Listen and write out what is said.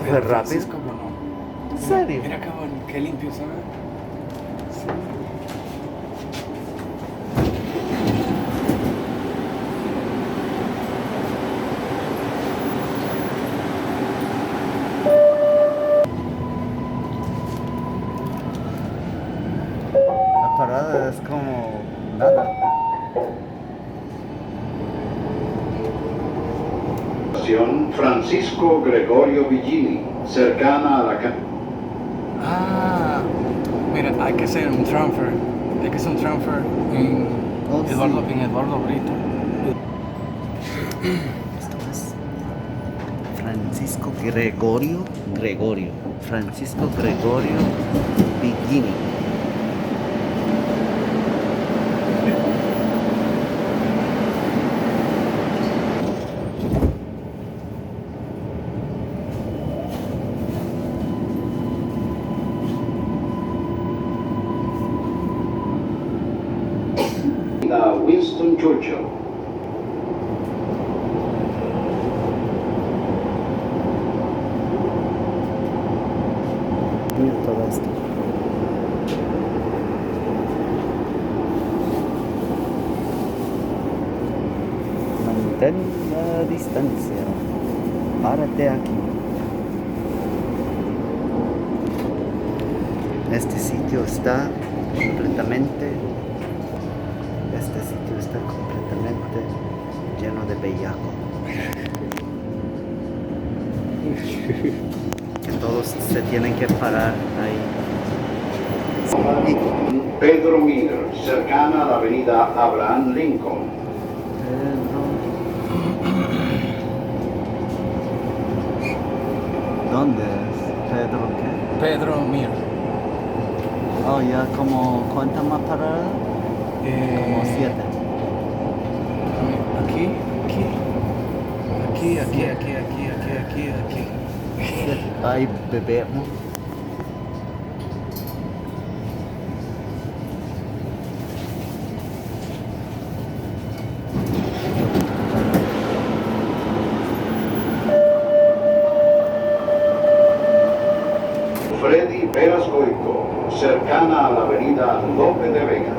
fue rápido. Francisco, bueno. ¿En serio? Mira qué limpio, ¿sabes? Sí. La parada es como nada. Francisco Gregorio Villini, cercana a la calle. Ah, mira, hay que hacer un transfer. Hay que hacer un transfer en Oh, Eduardo, sí. en Eduardo Brito. Esto es Francisco Gregorio Villini. Winston Churchill. Mira todo esto. Mantén la distancia. Párate aquí. Este sitio está completamente lleno de bellaco. Que todos se tienen que parar ahí. Pedro Miller, cercana a la avenida Abraham Lincoln. ¿Dónde es? ¿Pedro qué? Pedro Mir. Oh, ya como, ¿cuántas más paradas? Como 7. Aquí. Ahí bebemos. Freddy Veras Goico, cercana a la avenida Lope de Vega.